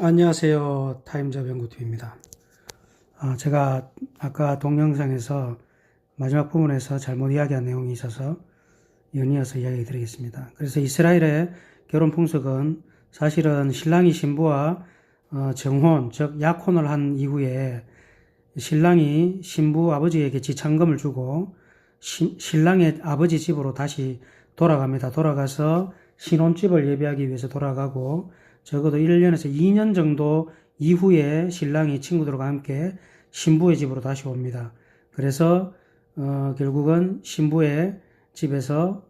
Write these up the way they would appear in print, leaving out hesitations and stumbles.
안녕하세요. 타임잡 연구팀입니다. 제가 아까 동영상에서 마지막 부분에서 잘못 이야기한 내용이 있어서 연이어서 이야기 드리겠습니다. 그래서 이스라엘의 결혼 풍속은 사실은 신랑이 신부와 정혼, 즉 약혼을 한 이후에 신랑이 신부 아버지에게 지참금을 주고 신랑의 아버지 집으로 다시 돌아갑니다. 돌아가서 신혼집을 예비하기 위해서 돌아가고 적어도 1년에서 2년 정도 이후에 신랑이 친구들과 함께 신부의 집으로 다시 옵니다. 그래서 결국은 신부의 집에서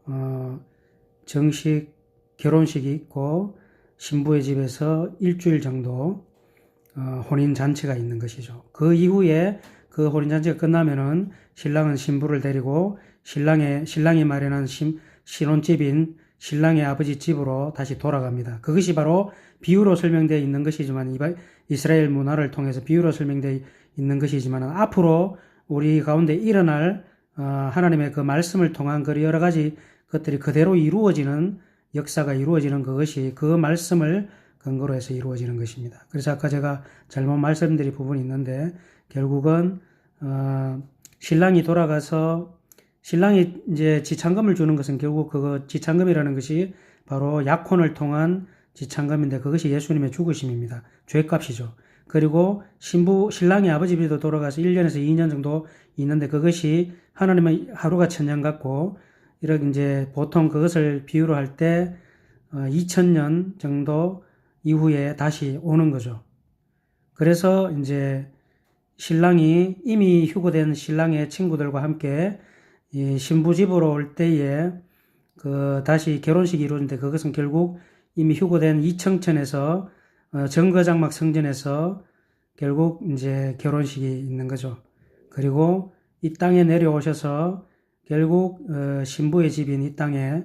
정식 결혼식이 있고 신부의 집에서 일주일 정도 혼인잔치가 있는 것이죠. 그 이후에 그 혼인잔치가 끝나면은 신랑은 신부를 데리고 신랑이 마련한 신혼집인 신랑의 아버지 집으로 다시 돌아갑니다. 그것이 바로 비유로 설명되어 있는 것이지만, 이스라엘 문화를 통해서 비유로 설명되어 있는 것이지만, 앞으로 우리 가운데 일어날 하나님의 그 말씀을 통한 그 여러 가지 것들이 그대로 이루어지는 역사가 이루어지는 그것이 그 말씀을 근거로 해서 이루어지는 것입니다. 그래서 아까 제가 잘못 말씀드린 부분이 있는데, 결국은 신랑이 돌아가서 신랑이 이제 지참금을 주는 것은 결국 그거 지참금이라는 것이 바로 약혼을 통한 지참금인데, 그것이 예수님의 죽으심입니다. 죄값이죠. 그리고 신랑의 아버지 집에도 돌아가서 1년에서 2년 정도 있는데, 그것이 하나님의 하루가 천년 같고, 이렇게 이제 보통 그것을 비유로 할 때 2000년 정도 이후에 다시 오는 거죠. 그래서 이제 신랑이 이미 휴거된 신랑의 친구들과 함께 이 신부 집으로 올 때에 다시 결혼식이 이루어지는데, 그것은 결국 이미 휴거된 이청천에서 정거장막 성전에서 결국 이제 결혼식이 있는 거죠. 그리고 이 땅에 내려오셔서 결국 신부의 집인 이 땅에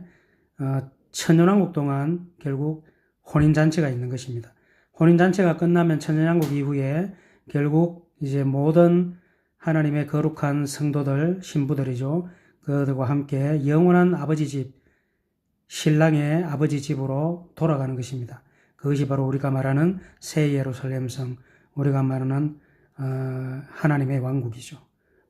천년왕국 동안 결국 혼인잔치가 있는 것입니다. 혼인잔치가 끝나면 천년왕국 이후에 결국 이제 모든 하나님의 거룩한 성도들, 신부들이죠. 그들과 함께 영원한 아버지 집, 신랑의 아버지 집으로 돌아가는 것입니다. 그것이 바로 우리가 말하는 새 예루살렘성, 우리가 말하는 하나님의 왕국이죠.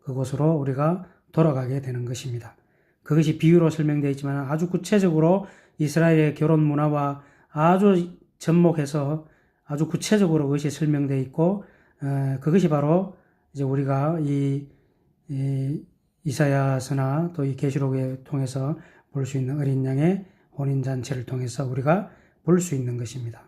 그곳으로 우리가 돌아가게 되는 것입니다. 그것이 비유로 설명되어 있지만, 아주 구체적으로 이스라엘의 결혼 문화와 아주 접목해서 아주 구체적으로 그것이 설명되어 있고, 그것이 바로 이제 우리가 이 이사야서나 또 이 계시록에 통해서 볼 수 있는 어린 양의 혼인잔치를 통해서 우리가 볼 수 있는 것입니다.